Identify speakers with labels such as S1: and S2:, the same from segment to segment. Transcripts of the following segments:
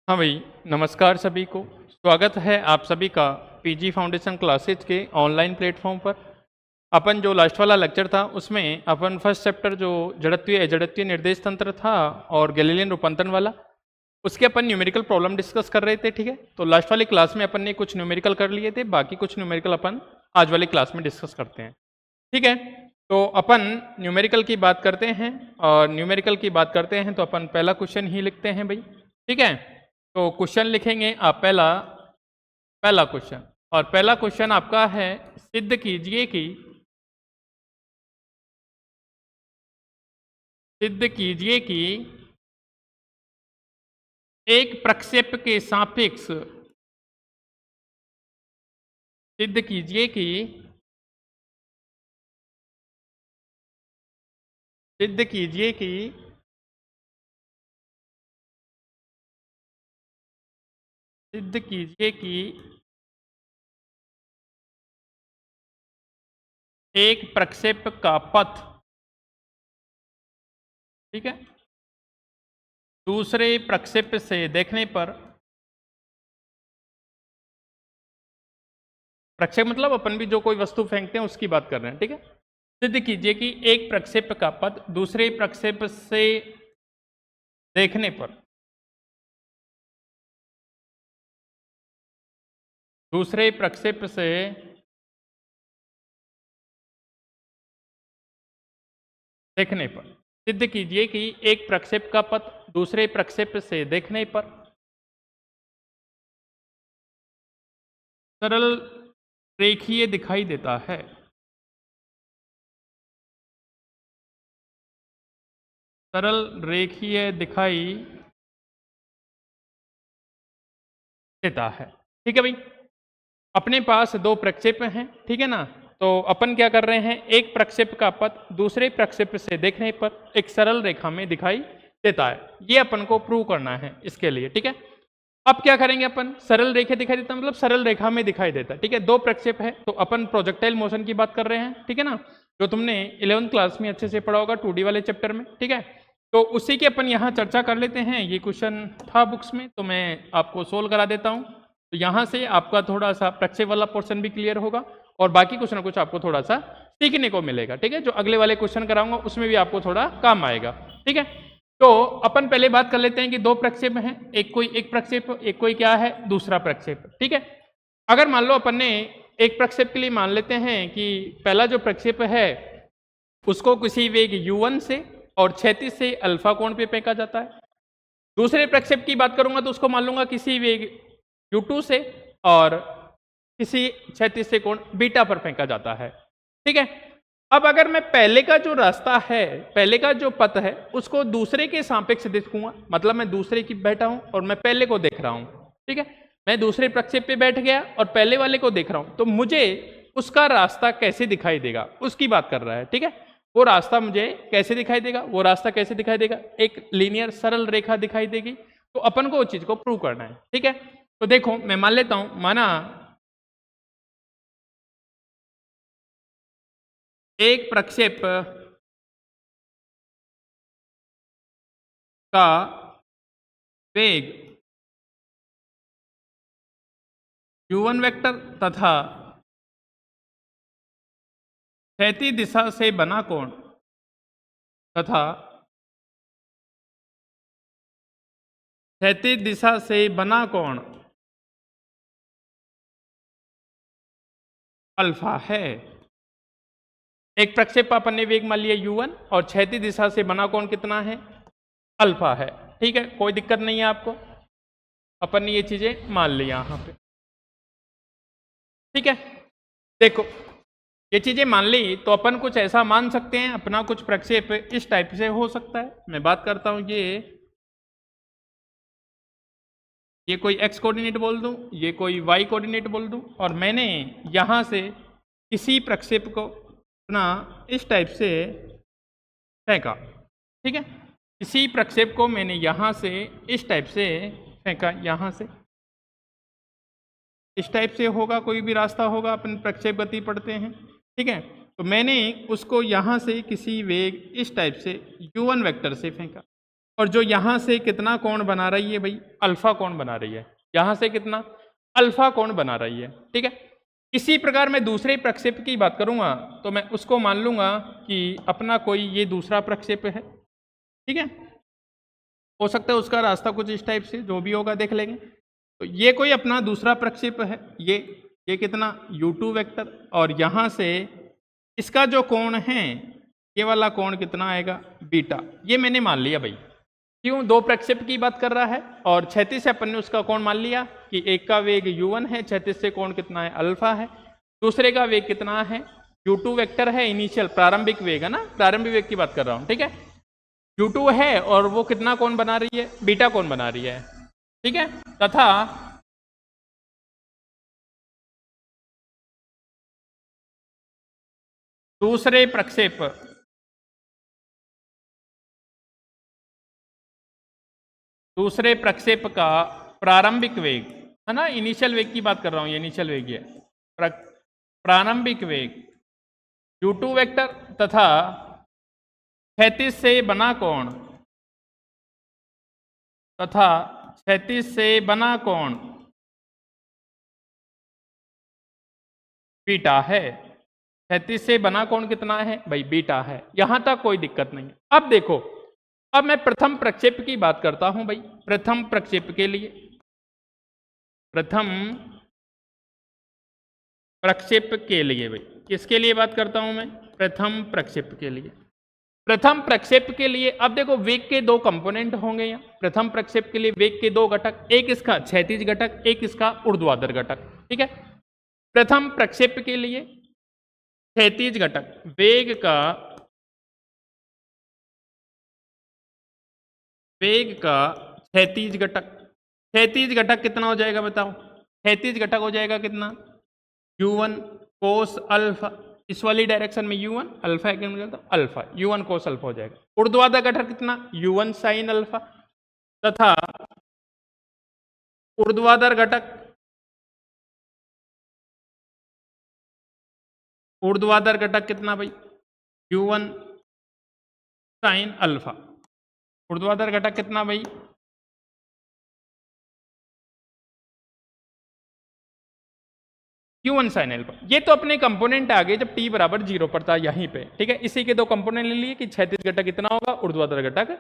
S1: हाँ भाई, नमस्कार सभी को। स्वागत है आप सभी का पीजी फाउंडेशन क्लासेज के ऑनलाइन प्लेटफॉर्म पर। अपन जो लास्ट वाला लेक्चर था उसमें अपन फर्स्ट चैप्टर जो जड़त्वीय अजड़त्वीय निर्देश तंत्र था और गैलीलियन रूपांतरण वाला, उसके अपन न्यूमेरिकल प्रॉब्लम डिस्कस कर रहे थे। ठीक है, तो लास्ट वाली क्लास में अपन ने कुछ न्यूमेरिकल कर लिए थे, बाकी कुछ न्यूमेरिकल अपन आज वाली क्लास में डिस्कस करते हैं। ठीक है, तो अपन न्यूमेरिकल की बात करते हैं और न्यूमेरिकल की बात करते हैं तो अपन पहला क्वेश्चन ही लिखते हैं भाई। ठीक है, तो क्वेश्चन लिखेंगे आप पहला क्वेश्चन, और पहला क्वेश्चन आपका है सिद्ध कीजिए कि एक प्रक्षेप के सापेक्ष सिद्ध कीजिए कि एक प्रक्षेप का पथ, ठीक है, दूसरे प्रक्षेप से देखने पर, प्रक्षेप मतलब अपन भी जो कोई वस्तु फेंकते हैं उसकी बात कर रहे हैं। ठीक है, सिद्ध कीजिए कि एक प्रक्षेप का पथ दूसरे प्रक्षेप से देखने पर, दूसरे प्रक्षेप से देखने पर, सिद्ध कीजिए कि एक प्रक्षेप का पथ दूसरे प्रक्षेप से देखने पर सरल रेखीय दिखाई देता है। सरल रेखीय दिखाई देता है। ठीक है भाई, अपने पास दो प्रक्षेप हैं, ठीक है ना, तो अपन क्या कर रहे हैं, एक प्रक्षेप का पथ दूसरे प्रक्षेप से देखने पर एक सरल रेखा में दिखाई देता है। ये अपन को प्रूव करना है इसके लिए। ठीक है, अब क्या करेंगे अपन, सरल रेखा दिखाई देता मतलब सरल रेखा में दिखाई देता है। ठीक है, दो प्रक्षेप है तो अपन प्रोजेक्टाइल मोशन की बात कर रहे हैं। ठीक है ना, जो तुमने 11th क्लास में अच्छे से पढ़ा होगा 2D वाले चैप्टर में। ठीक है, तो उसी की अपन यहाँ चर्चा कर लेते हैं। ये क्वेश्चन था बुक्स में तो मैं आपको सोल्व करा देता हूँ, तो यहाँ से आपका थोड़ा सा प्रक्षेप वाला पोर्शन भी क्लियर होगा और बाकी कुछ ना कुछ आपको थोड़ा सा सीखने को मिलेगा। ठीक है, जो अगले वाले क्वेश्चन कराऊंगा उसमें भी आपको थोड़ा काम आएगा। ठीक है, तो अपन पहले बात कर लेते हैं कि दो प्रक्षेप हैं, एक प्रक्षेप, एक कोई क्या है दूसरा प्रक्षेप। ठीक है, अगर मान लो अपन ने एक प्रक्षेप के लिए मान लेते हैं कि पहला जो प्रक्षेप है उसको किसी वेग u1 से और क्षैतिज से अल्फा कोण पे फेंका जाता है। दूसरे प्रक्षेप की बात करूंगा तो उसको मान लूंगा किसी वेग u2 से और किसी क्षैतिज से कोण बीटा पर फेंका जाता है। ठीक है, अब अगर मैं पहले का जो रास्ता है, पहले का जो पथ है उसको दूसरे के सापेक्ष देखूंगा, मतलब मैं दूसरे की बैठा हूं और मैं पहले को देख रहा हूं। ठीक है, मैं दूसरे प्रक्षेप पे बैठ गया और पहले वाले को देख रहा हूं, तो मुझे उसका रास्ता कैसे दिखाई देगा उसकी बात कर रहा है। ठीक है, वो रास्ता मुझे कैसे दिखाई देगा, वो रास्ता कैसे दिखाई देगा, एक लीनियर सरल रेखा दिखाई देगी। तो अपन को उस चीज को प्रूव करना है। ठीक है, तो देखो मैं मान लेता हूं, माना एक प्रक्षेप का वेग u1 वेक्टर तथा क्षैतिज दिशा से बना कोण तथा क्षैतिज दिशा से बना कोण अल्फा है। एक प्रक्षेप अपन ने वेग मान लिया u1 और क्षैतिज दिशा से बना कोण कितना है, अल्फा है। ठीक है, कोई दिक्कत नहीं है आपको, अपन ने ये चीजें मान ली यहां पे। ठीक है, देखो ये चीजें मान ली तो अपन कुछ ऐसा मान सकते हैं, अपना कुछ प्रक्षेप इस टाइप से हो सकता है। मैं बात करता हूं ये कोई x कोऑर्डिनेट बोल दूं, ये कोई y कोऑर्डिनेट बोल दूं, और मैंने यहां से किसी प्रक्षेप को अपना इस टाइप से फेंका। ठीक है, किसी प्रक्षेप को मैंने यहां से इस टाइप से फेंका, यहां से इस टाइप से होगा, कोई भी रास्ता होगा, अपन प्रक्षेप गति पढ़ते हैं। ठीक है, तो मैंने उसको यहाँ से किसी वेग इस टाइप से u1 वेक्टर से फेंका और जो यहाँ से कितना कोण बना रही है भाई, अल्फा कोण बना रही है, यहाँ से कितना अल्फा कोण बना रही है, ठीक है। इसी प्रकार मैं दूसरे प्रक्षेप की बात करूंगा तो मैं उसको मान लूंगा कि अपना कोई ये दूसरा प्रक्षेप है, ठीक है। हो सकता है उसका रास्ता कुछ इस टाइप से, जो भी होगा देख लेंगे। तो ये कोई अपना दूसरा प्रक्षेप है, ये कितना u2 वेक्टर, और यहाँ से इसका जो कोण है ये वाला कोण कितना आएगा बीटा, ये मैंने मान लिया भाई। क्यों, दो प्रक्षेप की बात कर रहा है और क्षैतिज से अपन ने उसका कोण मान लिया कि एक का वेग u1 है, क्षैतिज से कोण कितना है अल्फा है, दूसरे का वेग कितना है u2 वेक्टर है, इनिशियल प्रारंभिक वेग है ना, प्रारंभिक वेग की बात कर रहा हूं, ठीक है। u2 है और वो कितना कोण बना रही है, बीटा कोण बना रही है, ठीक है। तथा दूसरे प्रक्षेप का प्रारंभिक वेग है ना, इनिशियल वेग की बात कर रहा हूं, ये इनिशियल वेग है, प्रारंभिक वेग u2 वेक्टर तथा क्षैतिज से बना कोण बीटा है। क्षैतिज से बना कोण कितना है भाई, बीटा है। यहां तक कोई दिक्कत नहीं। अब देखो, अब मैं प्रथम प्रक्षेप की बात करता हूं भाई। प्रथम प्रक्षेप के लिए, भाई किसके लिए बात करता हूं मैं, प्रथम प्रक्षेप के लिए। प्रथम प्रक्षेप के लिए अब देखो वेग के दो कंपोनेंट होंगे यहाँ। प्रथम प्रक्षेप के लिए वेग के दो घटक, एक इसका क्षैतिज घटक, एक इसका ऊर्ध्वाधर घटक, ठीक है। प्रथम प्रक्षेप के लिए क्षैतिज घटक, वेग का क्षैतिज घटक कितना हो जाएगा बताओ। क्षैतिज घटक हो जाएगा कितना, u1 कोस अल्फा, इस वाली डायरेक्शन में u1 alpha alpha, u1 cos alpha हो जाएगा। ऊर्ध्वाधर घटक कितना, u1 साइन अल्फा, तथा ऊर्ध्वाधर घटक कितना भाई, u1 साइन अल्फा। ऊर्ध्वाधर घटक कितना भाई, u1 साइन अल्फा। ये तो अपने कंपोनेंट आ गए जब t बराबर 0 पर था यहीं पे, ठीक है। इसी के दो कंपोनेंट ले लिए कि क्षैतिज घटक इतना होगा, ऊर्ध्वाधर घटक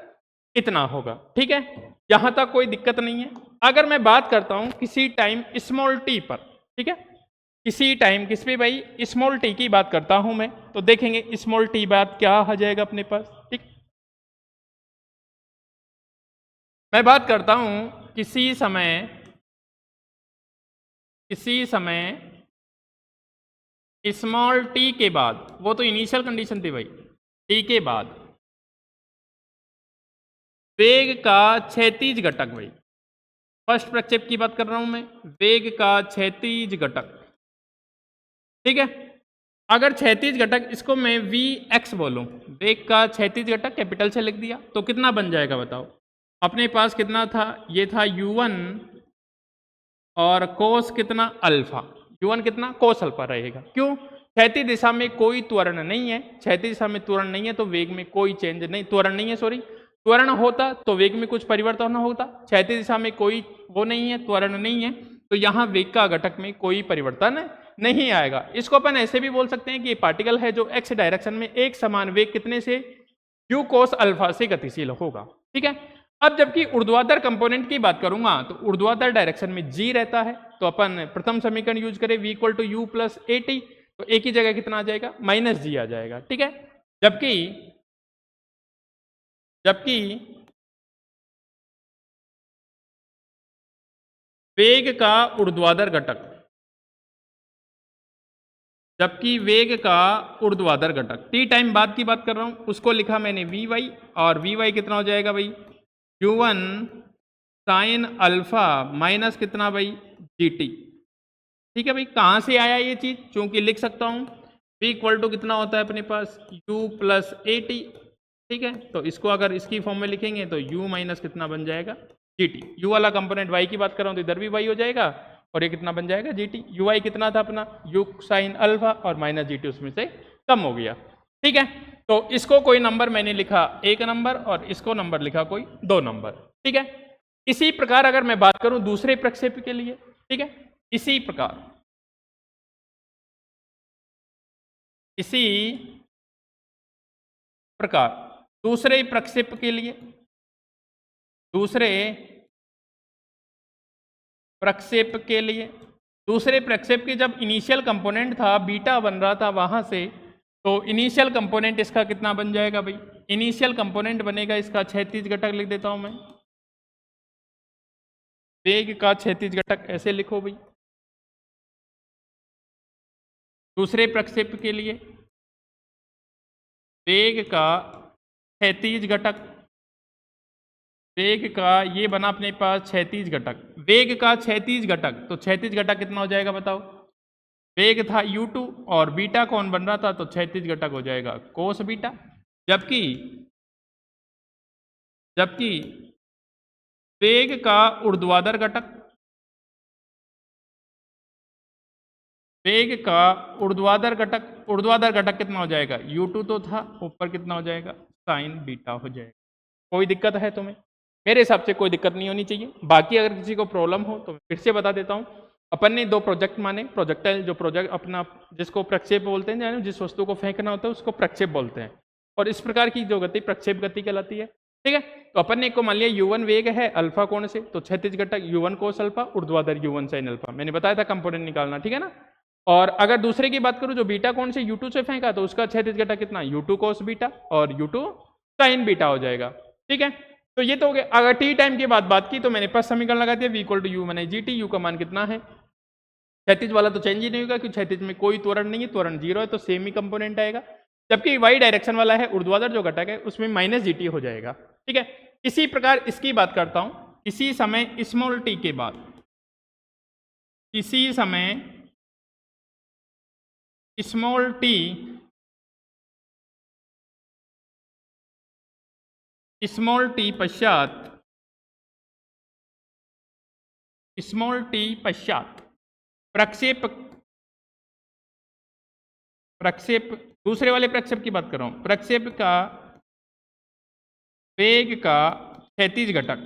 S1: इतना होगा, ठीक है। यहां तक कोई दिक्कत नहीं है। अगर मैं बात करता हूं किसी टाइम स्मॉल t पर, ठीक है, किसी टाइम किस पे भाई, स्मॉल t की बात करता हूं मैं, तो देखेंगे स्मॉल t बात क्या आ जाएगा अपने पास, ठीक। मैं बात करता हूं किसी समय स्मॉल t के बाद, वो तो इनिशियल कंडीशन थी भाई, t के बाद वेग का क्षैतिज घटक, भाई फर्स्ट प्रक्षेप की बात कर रहा हूं मैं, वेग का क्षैतिज घटक, ठीक है। अगर क्षैतिज घटक, इसको मैं vx बोलूं, वेग का क्षैतिज घटक कैपिटल से लिख दिया, तो कितना बन जाएगा बताओ। अपने पास कितना था, ये था u1 और कोस कितना अल्फा, u1 कितना कोस अल्फा रहेगा। क्यों, क्षैतिज दिशा में कोई त्वरण नहीं है, क्षैतिज दिशा में त्वरण नहीं है तो वेग में कोई चेंज नहीं, त्वरण नहीं है, सॉरी, त्वरण होता तो वेग में कुछ परिवर्तन होता। क्षैतिज दिशा में कोई वो नहीं है, त्वरण नहीं है, तो यहाँ वेग का घटक में कोई परिवर्तन नहीं आएगा। इसको अपन ऐसे भी बोल सकते हैं कि पार्टिकल है जो x डायरेक्शन में एक समान वेग कितने से, u कोस अल्फा से गतिशील होगा, ठीक है। अब जबकि ऊर्ध्वाधर कंपोनेंट की बात करूंगा तो ऊर्ध्वाधर डायरेक्शन में g रहता है, तो अपन प्रथम समीकरण यूज करें v equal to u plus a t, तो a की जगह कितना आ जाएगा, माइनस g आ जाएगा, ठीक है। जबकि वेग का ऊर्ध्वाधर घटक, t टाइम बाद की बात कर रहा हूं, उसको लिखा मैंने vy, और vy कितना हो जाएगा भाई, u1 साइन अल्फा माइनस कितना भाई gt, ठीक है भाई। कहां से आया ये चीज, चूंकि लिख सकता हूं v इक्वल टू कितना होता है अपने पास u प्लस ए टी, ठीक है। तो इसको अगर इसकी फॉर्म में लिखेंगे तो u माइनस कितना बन जाएगा gt, u वाला कंपोनेंट y की बात कर रहा हूं तो इधर भी y हो जाएगा, और ये कितना बन जाएगा gt। ui कितना था अपना u साइन अल्फा, और माइनस gt उसमें से कम हो गया, ठीक है। तो इसको कोई नंबर मैंने लिखा 1 नंबर और इसको नंबर लिखा कोई 2 नंबर, ठीक है। इसी प्रकार अगर मैं बात करूं दूसरे प्रक्षेप के लिए, ठीक है, इसी प्रकार दूसरे प्रक्षेप के लिए, दूसरे प्रक्षेप के जब इनिशियल कंपोनेंट था बीटा बन रहा था वहां से, तो इनिशियल कंपोनेंट इसका कितना बन जाएगा भाई, इनिशियल कंपोनेंट बनेगा इसका क्षैतिज घटक लिख देता हूं मैं, वेग का क्षैतिज घटक ऐसे लिखो भाई। दूसरे प्रक्षेप के लिए वेग का क्षैतिज घटक, वेग का ये बना अपने पास क्षैतिज घटक, वेग का क्षैतिज घटक, तो क्षैतिज घटक कितना हो जाएगा बताओ, वेग था u2 और बीटा कौन बन रहा था, तो क्षैतिज घटक हो जाएगा कोस बीटा। जबकि वेग का ऊर्ध्वाधर घटक, वेग का ऊर्ध्वाधर घटक कितना हो जाएगा, u2 तो था, ऊपर कितना हो जाएगा साइन बीटा हो जाएगा। कोई दिक्कत है तुम्हें? मेरे हिसाब से कोई दिक्कत नहीं होनी चाहिए। बाकी अगर किसी को प्रॉब्लम हो तो फिर से बता देता हूं। अपन ने 2 प्रोजेक्ट माने, प्रोजेक्टाइल जो प्रोजेक्ट अपना जिसको प्रक्षेप बोलते हैं, जिस वस्तु को फेंकना होता है उसको प्रक्षेप बोलते हैं, और इस प्रकार की जो गति प्रक्षेप गति कहलाती है, ठीक है। तो अपन ने को मान लिया u1 वेग है अल्फा कोण से, तो क्षैतिज घटक u1 कोस अल्फा, ऊर्ध्वाधर u1 साइन अल्फा, मैंने बताया था कंपोनेंट निकालना, ठीक है ना। और अगर दूसरे की बात करूं जो बीटा कोण से u2 से फेंका, तो उसका क्षैतिज घटक कितना u2 कोस बीटा और u2 साइन बीटा हो जाएगा, ठीक है। तो ये तो हो गया। अगर टी टाइम की बात की तो मैंने पास समीकरण लगा दिया, v इक्वल टू यू मैंने जी टी, यू का मान कितना है, क्षैतिज वाला तो चेंज ही नहीं होगा क्योंकि क्षैतिज में कोई त्वरण नहीं है, त्वरण 0 है, तो सेम ही कंपोनेंट आएगा। जबकि वाई डायरेक्शन वाला है ऊर्ध्वाधर जो घटक है उसमें माइनस जी टी हो जाएगा, ठीक है। इसी प्रकार इसकी बात करता हूं, इसी समय स्मॉल टी के बाद, इसी समय स्मॉल टी पश्चात प्रक्षेप दूसरे वाले प्रक्षेप की बात कर रहा हूं, प्रक्षेप का वेग का क्षैतिज घटक,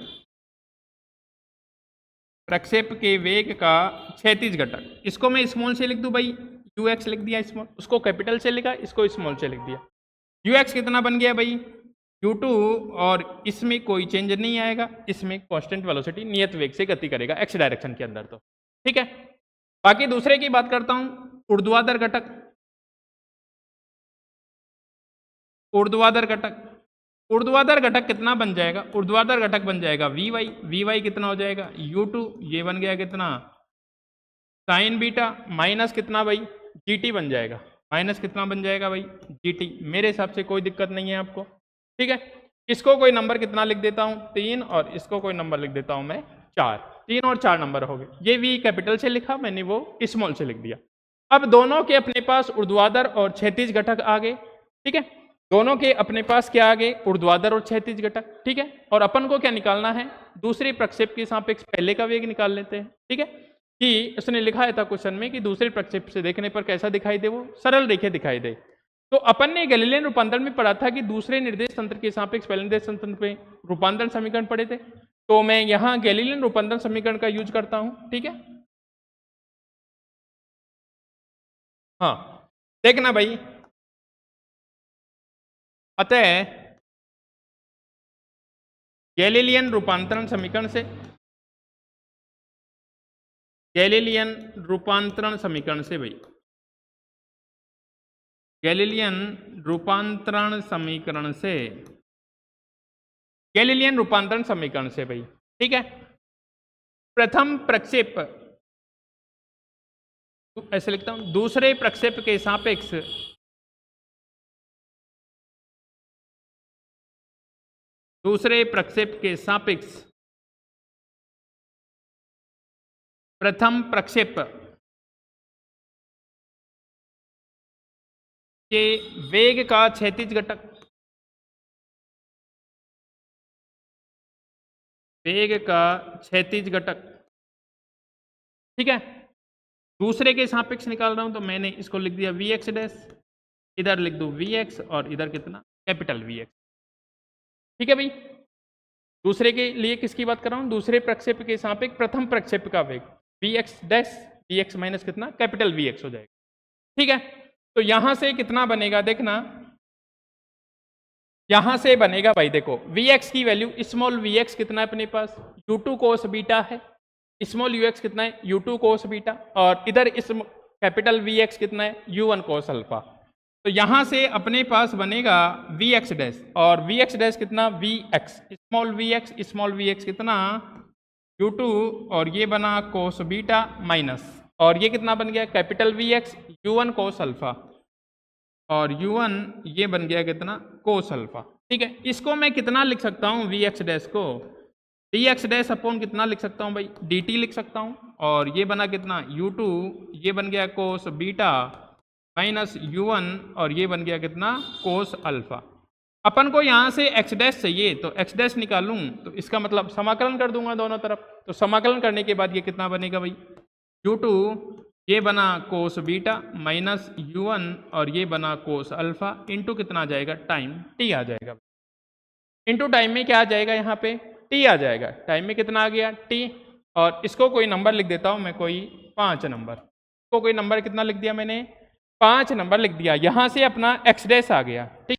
S1: प्रक्षेप के वेग का क्षैतिज घटक, इसको मैं स्मॉल से लिख दूं भाई, ux लिख दिया स्मॉल, उसको कैपिटल से लिखा, इसको स्मॉल से लिख दिया। ux कितना बन गया भाई u2, और इसमें कोई चेंज नहीं आएगा, इसमें कांस्टेंट वेलोसिटी नियत वेग से गति करेगा x डायरेक्शन के अंदर, तो ठीक है। बाकी दूसरे की बात करता हूं, ऊर्ध्वाधर घटक, ऊर्ध्वाधर घटक कितना बन जाएगा, ऊर्ध्वाधर घटक बन जाएगा vy कितना हो जाएगा u2, ये बन गया कितना साइन बीटा, माइनस कितना भाई gt बन जाएगा, माइनस कितना बन जाएगा भाई gt। मेरे हिसाब से कोई दिक्कत नहीं है आपको, ठीक है। इसको कोई नंबर कितना लिख देता हूं 3, और इसको कोई नंबर लिख देता हूं मैं 4, 3 और 4 नंबर हो गए। ये v कैपिटल से लिखा मैंने, वो स्मॉल से लिख दिया। अब दोनों के अपने पास ऊर्ध्वाधर और क्षैतिज घटक आ गए, ठीक है। दोनों के अपने पास क्या आ गए, ऊर्ध्वाधर और क्षैतिज घटक, ठीक है। और अपन को क्या निकालना है, दूसरे प्रक्षेप के सापेक्ष पहले का वेग निकाल लेते हैं, ठीक है। कि उसने लिखा था क्वेश्चन में कि दूसरे प्रक्षेप से देखने पर कैसा दिखाई दे, वो सरल रेखा दिखाई दे। तो अपन ने गैलीलियन रूपांतरण में पढ़ा था कि दूसरे निर्देश तंत्र के सापेक्ष पहले निर्देश तंत्र पे रूपांतरण समीकरण पढ़े थे, तो मैं यहाँ गैलीलियन रूपांतरण समीकरण का यूज करता हूं, ठीक है। हाँ देखना भाई, अतः गैलीलियन रूपांतरण समीकरण से, गैलीलियन रूपांतरण समीकरण से भाई, गैलीलियन रूपांतरण समीकरण से, गैलीलियन रूपांतरण समीकरण से भाई, ठीक है। प्रथम प्रक्षेप, ऐसे लिखता हूं, दूसरे प्रक्षेप के सापेक्ष प्रथम प्रक्षेप के वेग का क्षैतिज घटक, वेग का क्षैतिज घटक, ठीक है। दूसरे के सापेक्ष निकाल रहा हूं तो मैंने इसको लिख दिया vx डैश, इधर लिख दूँ वी एक्स और इधर कितना कैपिटल वी एक्स। ठीक है भाई। दूसरे के लिए किसकी बात कर रहा हूँ, दूसरे प्रक्षेप के सापेक्ष प्रथम प्रक्षेप का वेग v x dash v x minus कितना कैपिटल वी एक्स हो जाएगा। ठीक है, तो यहां से कितना बनेगा देखना, यहां से बनेगा भाई देखो वी एक्स की वैल्यू स्मॉल वी एक्स कितना है अपने पास यू टू कोस बीटा है, स्मॉल यू एक्स कितना है यू टू कोस बीटा, और इधर इस कैपिटल वी एक्स कितना है यू वन कोस अल्फा। तो यहां से अपने पास बनेगा वी एक्स डैश, और वी एक्स डैश कितना v x small v x कितना यू टू, और ये बना कोस बीटा माइनस, और ये कितना बन गया capital v x you one cos alpha, और u1 ये बन गया कितना कोस अल्फा। ठीक है, इसको मैं कितना लिख सकता हूँ वी एक्स डैश को डी एक्स डैश अपॉन कितना लिख सकता हूँ भाई डी टी लिख सकता हूँ, और ये बना कितना u2 ये बन गया कोस बीटा माइनस u1, और ये बन गया कितना कोस अल्फा। अपन को यहाँ से x डैश चाहिए तो x डैश निकालूं तो इसका मतलब समाकलन कर दूंगा दोनों तरफ, तो समाकलन करने के बाद ये कितना बनेगा भाई u2 ये बना कोस बीटा माइनस u1, और ये बना कोस अल्फा इंटू कितना आ जाएगा टाइम t आ जाएगा। इंटू टाइम में क्या आ जाएगा यहाँ पे t आ जाएगा, टाइम में कितना आ गया t, और इसको कोई नंबर लिख देता हूँ मैं, कोई 5 नंबर, इसको कोई नंबर कितना लिख दिया मैंने 5 नंबर लिख दिया, यहाँ से अपना x डैश आ गया। ठीक।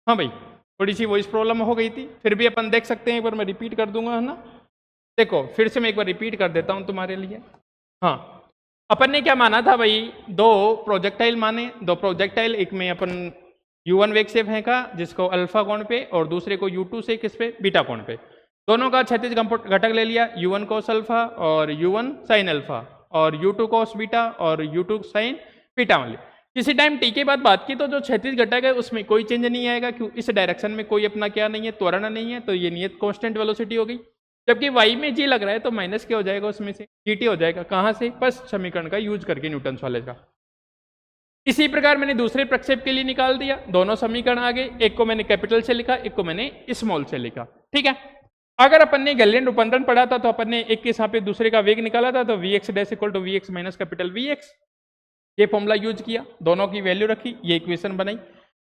S1: हाँ भाई, थोड़ी सी वॉइस प्रॉब्लम हो गई थी, फिर भी अपन देख सकते हैं, एक बार मैं रिपीट कर दूंगा, है ना। देखो फिर से मैं एक बार रिपीट कर देता हूं तुम्हारे लिए। हाँ, अपन ने क्या माना था भाई, दो प्रोजेक्टाइल माने, दो प्रोजेक्टाइल, एक में अपन u1 वेग से फेंका जिसको अल्फा कोण पे, और दूसरे को u2 से किस पे, बीटा कोण पे। दोनों का क्षैतिज घटक ले लिया, u1 cos अल्फा और u1 sin अल्फा, और u2 cos बीटा और u2 sin बीटा वाले। किसी टाइम t के बाद बात की तो जो क्षैतिज घटक है उसमें कोई चेंज नहीं आएगा, क्यों, इस डायरेक्शन में कोई अपना क्या नहीं है, त्वरण नहीं है, तो ये नियत कांस्टेंट वेलोसिटी हो गई। जबकि y में g लग रहा है तो माइनस क्या हो जाएगा, उसमें से gt हो जाएगा। कहाँ से, फर्स्ट समीकरण का यूज करके, न्यूटन वाले का। इसी प्रकार मैंने दूसरे प्रक्षेप के लिए निकाल दिया, दोनों समीकरण आ गए, एक को मैंने कैपिटल से लिखा, एक को मैंने स्मॉल से लिखा, ठीक है। अगर अपन ने गैलिलियन रूपांतरण पढ़ा था तो अपन ने एक के सापेक्ष दूसरे का वेग निकाला था, तो vx dash equal to vx minus capital vx, ये फॉर्मूला यूज किया, दोनों की वैल्यू रखी, ये इक्वेशन बनाई,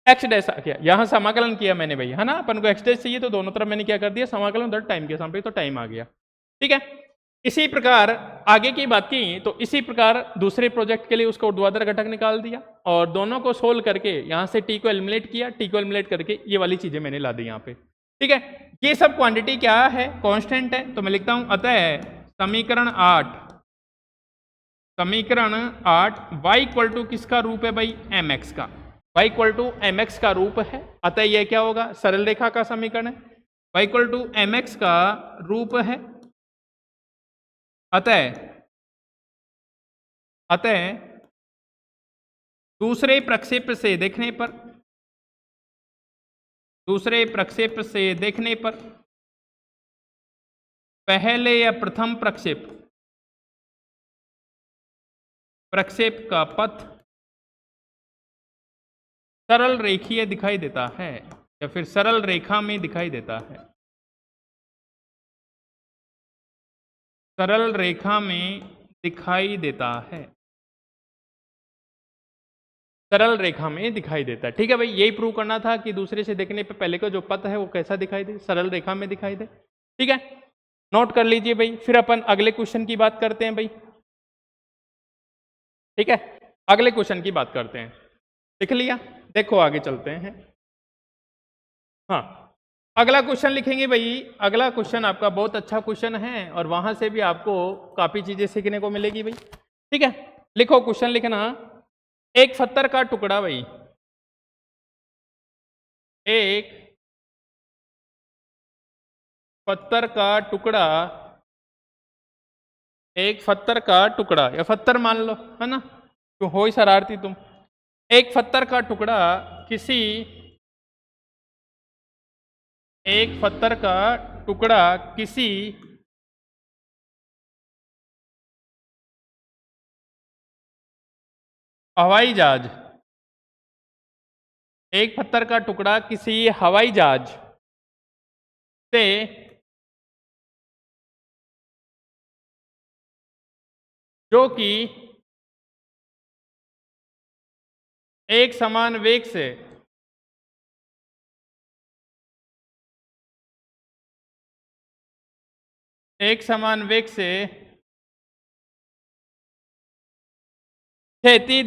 S1: x डैश आ गया, यहां समाकलन किया मैंने भाई, है ना। अपन को x डैश चाहिए तो दोनों तरफ मैंने क्या कर दिया, समाकलन, उधर टाइम के सापेक्ष तो टाइम आ गया, ठीक है। इसी प्रकार आगे की बात की तो इसी प्रकार दूसरे प्रोजेक्ट के लिए उसका ऊर्ध्वाधर घटक निकाल दिया, और दोनों को सोल्व करके यहाँ से t को एलिमिनेट किया, t को एलिमिनेट करके ये वाली चीजें मैंने ला दी यहाँ पे, ठीक है। ये सब क्वांटिटी क्या है, कांस्टेंट है, तो मैं लिखता हूं अतः समीकरण 8 y इक्वल टू किसका रूप है भाई, mx का, y इक्वल टू mx का रूप है। अतः यह क्या होगा, सरल रेखा का समीकरण है, y इक्वल टू mx का रूप है। अतः दूसरे प्रक्षेप से देखने पर पहले या प्रथम प्रक्षेप का पथ सरल रेखीय दिखाई देता है, या फिर सरल रेखा में दिखाई देता है, सरल रेखा में दिखाई देता है, सरल रेखा में दिखाई देता है, ठीक है भाई। यही प्रूव करना था कि दूसरे से देखने पे पहले का जो पथ है वो कैसा दिखाई दे, सरल रेखा में दिखाई दे, ठीक है। नोट कर लीजिए भाई, फिर अपन अगले क्वेश्चन की बात करते हैं भाई, ठीक है। अगले क्वेश्चन की बात करते हैं, लिख लिया, देखो आगे चलते हैं। हाँ, अगला क्वेश्चन लिखेंगे भाई, अगला क्वेश्चन आपका बहुत अच्छा क्वेश्चन है, और वहां से भी आपको काफी चीजें सीखने को मिलेगी भाई, ठीक है। लिखो, क्वेश्चन लिखना, एक पत्थर का टुकड़ा भाई, एक पत्थर का टुकड़ा, एक पत्थर का टुकड़ा, या पत्थर मान लो, है ना, क्यों हो ही शरारती तुम। एक पत्थर का टुकड़ा किसी, एक पत्थर का टुकड़ा किसी हवाई जहाज, एक पत्थर का टुकड़ा किसी हवाई जहाज से जो कि एक समान वेग से क्षैतिज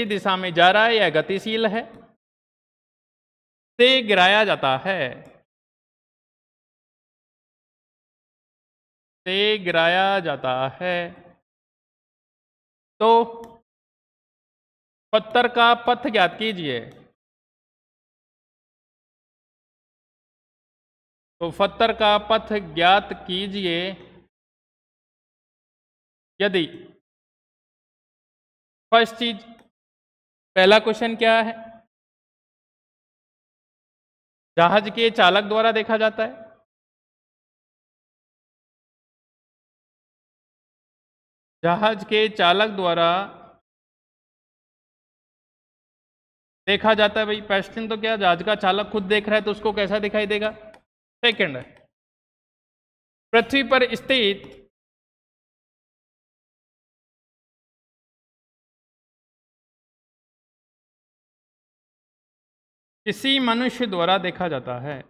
S1: दिशा में जा रहा है या गतिशील है, से गिराया जाता है, से गिराया जाता है, तो पत्थर का पथ ज्ञात कीजिए। तो पत्थर का पथ ज्ञात कीजिए यदि, फर्स्ट चीज, पहला क्वेश्चन क्या है, जहाज के चालक द्वारा देखा जाता है, जहाज के चालक द्वारा देखा जाता है भाई। क्वेश्चन तो क्या, जहाज का चालक खुद देख रहा है तो उसको कैसा दिखाई देगा। सेकंड है, पृथ्वी पर स्थित किसी मनुष्य द्वारा देखा जाता है,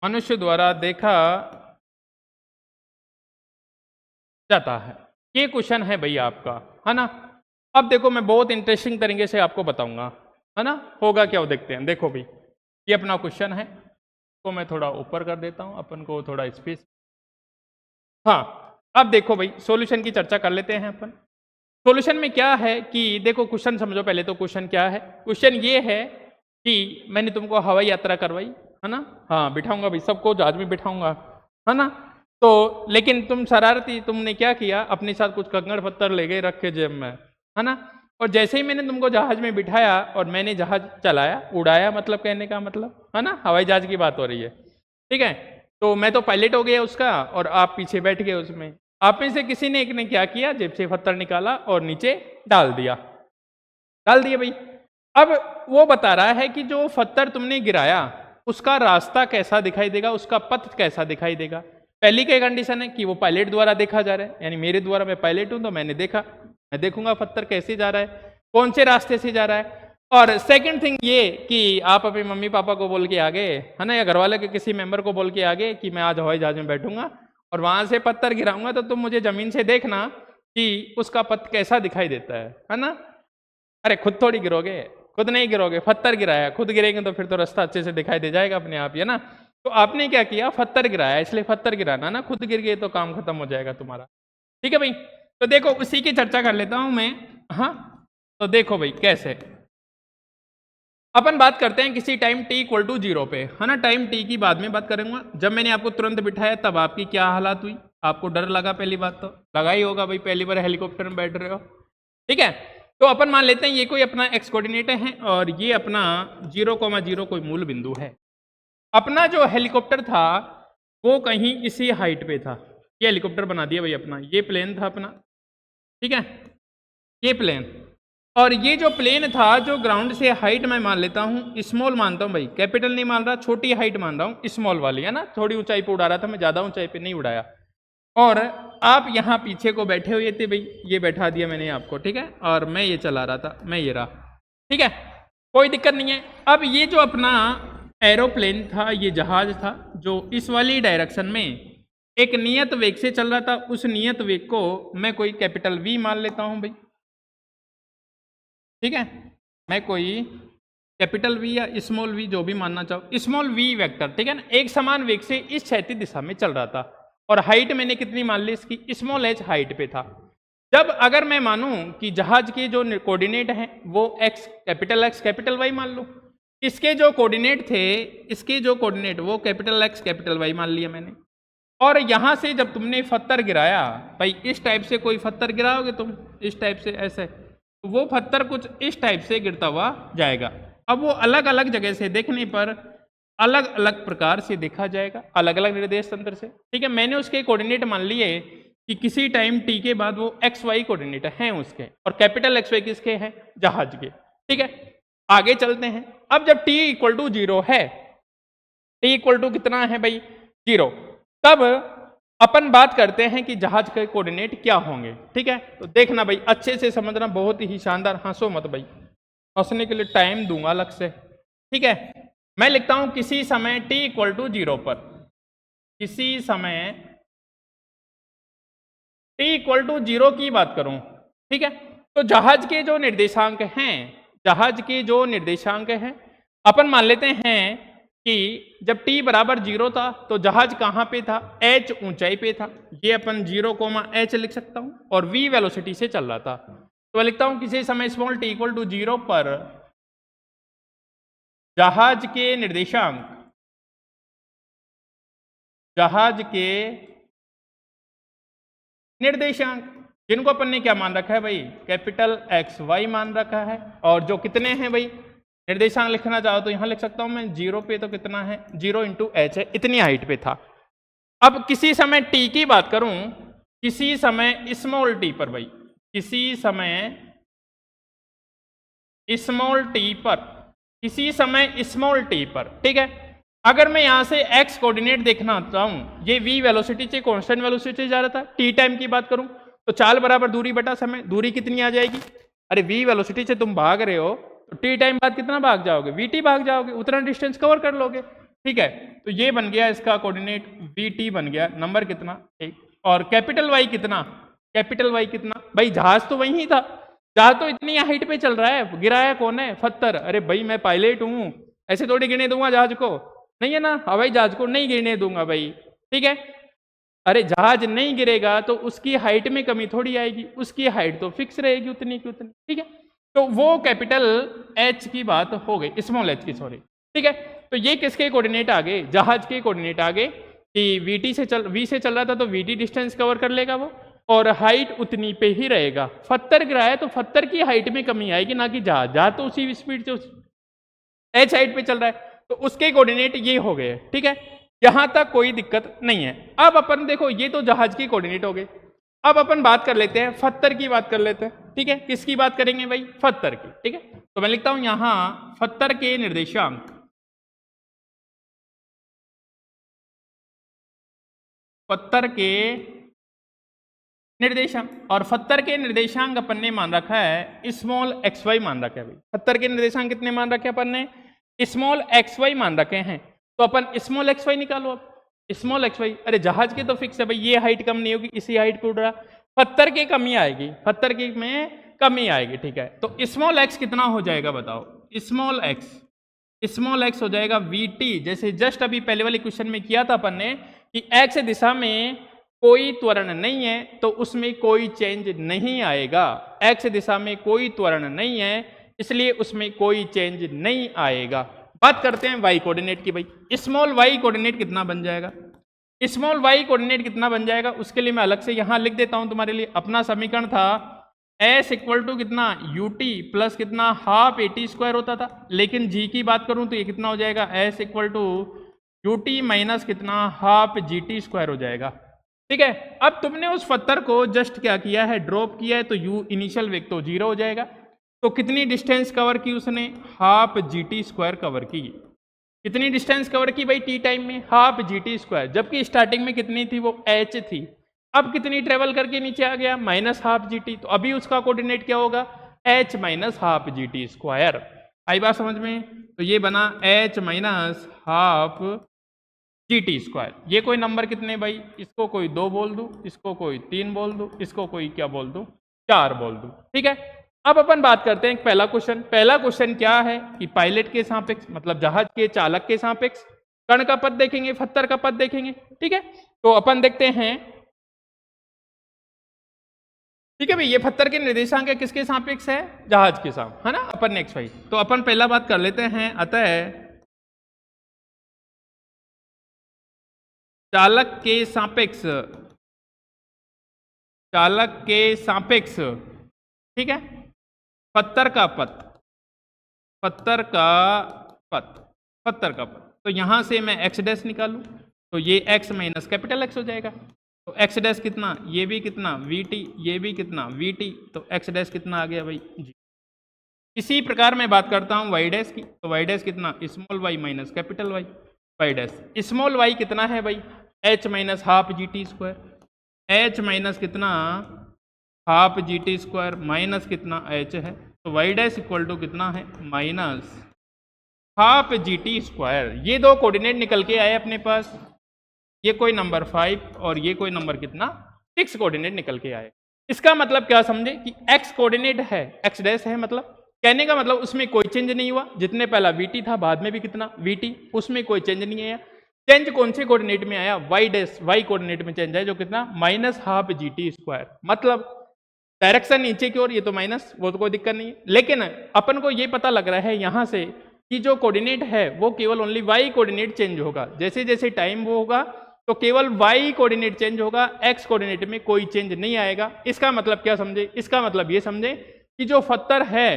S1: मनुष्य द्वारा देखा जाता है। ये क्वेश्चन है भाई आपका, है ना। अब देखो मैं बहुत इंटरेस्टिंग तरीके से आपको बताऊंगा, है ना, होगा क्या वो देखते हैं। देखो भाई ये अपना क्वेश्चन है, तो मैं थोड़ा ऊपर कर देता हूं, अपन को थोड़ा स्पेस। हाँ, अब देखो भाई सॉल्यूशन की चर्चा कर लेते हैं अपन। सॉल्यूशन में क्या है कि देखो क्वेश्चन समझो पहले। तो क्वेश्चन क्या है? क्वेश्चन ये है कि मैंने तुमको हवाई यात्रा करवाई, है ना। हाँ बिठाऊंगा भाई, सबको जहाज में बिठाऊंगा, है ना। तो लेकिन तुम शरारती, तुमने क्या किया, अपने साथ कुछ कंकड़ पत्थर ले गए रख के जेब में, है ना। और जैसे ही मैंने तुमको जहाज में बिठाया और मैंने जहाज चलाया, उड़ाया, मतलब कहने का मतलब, है ना, हवाई जहाज की बात हो रही है, ठीक है। तो मैं तो पायलट हो गया उसका और आप पीछे बैठ गए उसमें। आप में से किसी ने एक ने क्या किया, जेब से पत्थर निकाला और नीचे डाल दिया, डाल दिया भाई। अब वो बता रहा है कि जो पत्थर तुमने गिराया उसका रास्ता कैसा दिखाई देगा, उसका पथ कैसा दिखाई देगा। पहली क्या कंडीशन है कि वो पायलट द्वारा देखा जा रहा है, यानी मेरे द्वारा, मैं पायलट हूं तो मैंने देखा, मैं देखूंगा पत्थर कैसे जा रहा है, कौन से रास्ते से जा रहा है। और सेकंड थिंग ये कि आप अपने मम्मी पापा को बोल के आ गए, है ना, या घर वाले के किसी मेंबर को बोल के आ गए कि मैं आज हवाई जहाज में बैठूंगा और वहां से पत्थर गिराऊंगा, तो तुम मुझे जमीन से देखना कि उसका पथ कैसा दिखाई देता है ना। अरे खुद थोड़ी गिरोगे, खुद नहीं गिरोगे, पत्थर गिराया, खुद गिरेंगे तो फिर तो रास्ता अच्छे से दिखाई दे जाएगा अपने आप, है ना। तो आपने क्या किया, पत्थर गिराया, इसलिए पत्थर गिराना ना, खुद गिर गए तो काम खत्म हो जाएगा तुम्हारा, ठीक है भाई। तो देखो उसी की चर्चा कर लेता हूं मैं। हाँ तो देखो भाई कैसे अपन बात करते हैं किसी टाइम t इक्वल टू 0 पे, है ना। टाइम t की बाद में बात करूंगा, जब मैंने आपको तुरंत बिठाया तब आपकी क्या हालत हुई, आपको डर लगा, पहली बात तो लगा ही होगा भाई, पहली बार हेलीकॉप्टर में बैठ रहे हो, ठीक है। तो अपन मान लेते हैं ये कोई अपना एक्स कोऑर्डिनेट है और ये अपना 0,0 कोई मूल बिंदु है। अपना जो हेलीकॉप्टर था वो कहीं इसी हाइट पे था, ये हेलीकॉप्टर बना दिया भाई अपना, ये प्लेन था अपना, ठीक है, ये प्लेन। और ये जो प्लेन था, जो ग्राउंड से हाइट मैं मान लेता हूँ स्मॉल मानता हूँ भाई, कैपिटल नहीं मान रहा, छोटी हाइट मान रहा हूँ, स्मॉल वाली, है ना, थोड़ी ऊंचाई पे उड़ा रहा था मैं, ज्यादा ऊंचाई पे नहीं उड़ाया। और आप यहाँ पीछे को बैठे हुए थे भाई, ये बैठा दिया मैंने आपको, ठीक है, और मैं ये चला रहा था, मैं ये रहा, ठीक है, कोई दिक्कत नहीं है। अब ये जो अपना एरोप्लेन था, ये जहाज था जो इस वाली डायरेक्शन में एक नियत वेग से चल रहा था, उस नियत वेग को मैं कोई कैपिटल V मान लेता हूं भाई, ठीक है, मैं कोई कैपिटल V या स्मॉल v जो भी मानना चाहो, स्मॉल v वेक्टर, ठीक है ना, एक समान वेग से इस क्षैतिज दिशा में चल रहा था और हाइट मैंने कितनी मान ली इसकी, स्मॉल h हाइट पे था। जब अगर मैं मानूं कि जहाज के जो कोऑर्डिनेट हैं वो x कैपिटल Y मान लो, इसके जो कोऑर्डिनेट थे, इसके जो कोऑर्डिनेट वो कैपिटल X कैपिटल Y मान लिया मैंने। और यहां से जब तुमने पत्थर गिराया भाई, इस टाइप से कोई पत्थर गिराओगे तुम, इस टाइप से ऐसे, तो वो पत्थर कुछ इस टाइप से गिरता हुआ जाएगा। अब वो अलग अलग जगह से देखने पर अलग अलग प्रकार से देखा जाएगा, अलग अलग निर्देश तंत्र से, ठीक है। मैंने उसके कोऑर्डिनेट मान लिए कि किसी टाइम t के बाद वो XY कोऑर्डिनेट हैं उसके, और कैपिटल XY किसके हैं, जहाज के, ठीक है। आगे चलते हैं। अब जब t इक्वल टू 0 है, t इक्वल टू कितना है भाई, 0, तब अपन बात करते हैं कि जहाज के कोऑर्डिनेट क्या होंगे, ठीक है। तो देखना भाई, अच्छे से समझना, बहुत ही शानदार, हंसो मत भाई, हंसने के लिए टाइम दूंगा अलग से, ठीक है। मैं लिखता हूं किसी समय t इक्वल टू 0 पर, किसी समय t इक्वल टू 0 की बात करूं, ठीक है। तो जहाज के जो निर्देशांक हैं, जहाज के जो निर्देशांक हैं, अपन मान लेते हैं कि जब t बराबर 0 था तो जहाज कहां पे था, h ऊंचाई पे था, ये अपन 0,h लिख सकता हूं, और v वेलोसिटी से चल रहा था। तो मैं लिखता हूं किसी समय स्मॉल t इक्वल टू 0 पर जहाज के निर्देशांक, जहाज के निर्देशांक, जिनको अपन ने क्या मान रखा है भाई, कैपिटल XY मान रखा है, और जो कितने हैं भाई, निर्देशांक लिखना चाहो तो यहां लिख सकता हूं मैं, 0 पे तो कितना है, 0 इंटू h है, इतनी हाइट पे था। अब किसी समय t की बात करूं, किसी समय स्मॉल t पर भाई, किसी समय स्मॉल t पर, किसी समय स्मॉल t पर, ठीक है। अगर मैं यहां से x कोऑर्डिनेट देखना चाहूं, ये v वेलोसिटी से कांस्टेंट वेलोसिटी से जा रहा था, t टाइम की बात करूं तो चाल बराबर दूरी बटा समय, दूरी कितनी आ जाएगी, अरे v वेलोसिटी से तुम भाग रहे हो तो t टाइम बाद कितना भाग जाओगे, vt भाग जाओगे, उतना डिस्टेंस कवर कर लोगे, ठीक है। तो ये बन गया इसका कोऑर्डिनेट, vt बन गया, नंबर कितना 1, और कैपिटल वाई कितना, कैपिटल वाई कितना भाई, जहाज तो वही था, जहाज तो इतनी हाइट पे चल रहा है, गिराया कौन है, पत्थर। अरे भाई मैं पायलट हूं, ऐसे थोड़ी गिरने दूंगा जहाज को, नहीं है ना, हवाई जहाज को नहीं गिरने दूंगा भाई, ठीक है। अरे जहाज नहीं गिरेगा तो उसकी हाइट में कमी थोड़ी आएगी, उसकी हाइट तो फिक्स रहेगी उतनी की उतनी, ठीक है। तो वो कैपिटल एच की बात हो गई, स्मॉल एच की, सॉरी, ठीक है। तो ये किसके कोऑर्डिनेट आ गए, जहाज के कोऑर्डिनेट आ गए कि वी से चल रहा था तो वीटी डिस्टेंस कवर कर लेगा वो, और हाइट उतनी पे ही रहेगा। पत्थर गिराया तो पत्थर की हाइट में कमी आएगी, ना कि जहाज, जहाज तो उसी स्पीड से एच हाइट पे चल रहा है, तो उसके कोऑर्डिनेट ये हो गए, ठीक है। यहां तक कोई दिक्कत नहीं है। अब अपन देखो, ये तो जहाज की कोऑर्डिनेट हो गए, अब अपन बात कर लेते हैं पत्थर की, बात कर लेते हैं, ठीक है। किसकी बात करेंगे भाई, पत्थर की, ठीक है। तो मैं लिखता हूं यहां पत्थर के निर्देशांक, पत्थर के निर्देशांक, और पत्थर के निर्देशांक अपन ने मान रखा है स्मॉल एक्स वाई मान रखा है भाई। पत्थर के निर्देशांक कितने मान रखे अपन ने, स्मॉल एक्स वाई मान रखे हैं, तो अपन स्मॉल एक्स वाई निकालो। अब स्मॉल एक्स वाई, अरे जहाज के तो फिक्स है भाई, ये हाइट कम नहीं होगी, इसी हाइट पे उड़ रहा, पत्थर की कमी आएगी, पत्थर की में कमी आएगी, ठीक है। तो स्मॉल एक्स कितना हो जाएगा बताओ, स्मॉल एक्स हो जाएगा वीटी, जैसे जस्ट अभी पहले वाले क्वेश्चन में किया था अपन ने कि एक्स दिशा में कोई त्वरण नहीं है तो उसमें कोई चेंज नहीं आएगा, एक्स दिशा में कोई त्वरण नहीं है इसलिए उसमें कोई चेंज नहीं आएगा। बात करते हैं वाई कोऑर्डिनेट की भाई, स्मॉल वाई कोऑर्डिनेट कितना बन जाएगा, स्मॉल वाई कोऑर्डिनेट कितना बन जाएगा, उसके लिए मैं अलग से यहां लिख देता हूं तुम्हारे लिए। अपना समीकरण था एस इक्वल टू कितना, यूटी प्लस कितना, हाफ एटी स्क्वायर होता था, लेकिन जी की बात करूं तो ये कितना हो जाएगा, s equal to u t minus कितना, हाफ जीटी स्क्वायर हो जाएगा, ठीक है। अब तुमने उस पत्थर को जस्ट क्या किया है, ड्रॉप किया है, तो यू इनिशियल वेग तो 0 हो जाएगा। तो कितनी डिस्टेंस कवर की उसने, हाफ जीटी स्क्वायर कवर की। कितनी डिस्टेंस कवर की भाई टी टाइम में, हाफ जीटी स्क्वायर, जबकि स्टार्टिंग में कितनी थी, वो एच थी। अब कितनी ट्रेवल करके नीचे आ गया, माइनस हाफ जीटी, तो अभी उसका कोऑर्डिनेट क्या होगा, H minus half GT square. आई बात समझ में, तो ये बना H minus half GT square. ये कोई नंबर कितने भाई, इसको कोई 2 बोल दूं, इसको कोई 3 बोल दूं, इसको कोई क्या बोल दूं, 4 बोल दूं, ठीक है। अब अपन बात करते हैं पहला क्वेश्चन। पहला क्वेश्चन क्या है कि पायलट के सापेक्ष, मतलब जहाज के चालक के सापेक्ष कण का पथ देखेंगे, पत्थर का पथ देखेंगे, ठीक है। तो अपन देखते हैं, ठीक है भाई, ये पत्थर के निर्देशांक है, किसके सापेक्ष है, जहाज के साथ, है ना, अपन नेक्स्ट भाई। तो अपन पहला बात कर लेते हैं, अतः चालक के सापेक्ष, चालक के सापेक्ष, ठीक है, पत्थर का पथ, पत्थर का पथ, पत्थर का पथ। तो यहां से मैं एक्स डैश निकालूं तो ये एक्स माइनस कैपिटल एक्स हो जाएगा, तो एक्स डैश कितना, ये भी कितना वीटी, ये भी कितना वीटी, तो एक्स डैश कितना आ गया भाई जी। इसी प्रकार मैं बात करता हूं वाई डैश की, तो वाई डैश कितना, small Y minus capital Y, Y dash, small Y कितना है भाई, H minus half G T square, H minus कितना, half G T square minus कितना एच है, तो वाई डैश इक्वल टू कितना है, minus half G T square. ये दो कोऑर्डिनेट निकल के आए अपने पास, ये कोई नंबर 5 और ये कोई नंबर कितना 6 कोऑर्डिनेट निकल के आए। इसका मतलब क्या समझे कि x कोऑर्डिनेट है, x डैश है, मतलब कहने का मतलब उसमें कोई चेंज नहीं हुआ, जितने पहला vt था बाद में भी कितना vt, उसमें कोई चेंज नहीं आया। चेंज कौन से कोऑर्डिनेट में आया, y डैश, y कोऑर्डिनेट में चेंज है, जो कितना minus half G T square, मतलब डायरेक्शन नीचे की ओर, ये तो माइनस, वो तो कोई दिक्कत नहीं है। लेकिन अपन को ये पता लग रहा है यहां से कि जो कोऑर्डिनेट है वो केवल ओनली y कोऑर्डिनेट चेंज होगा, जैसे जैसे टाइम वो होगा तो केवल y कोऑर्डिनेट चेंज होगा, x कोऑर्डिनेट में कोई चेंज नहीं आएगा। इसका मतलब क्या समझे, इसका मतलब ये समझे कि जो पत्थर है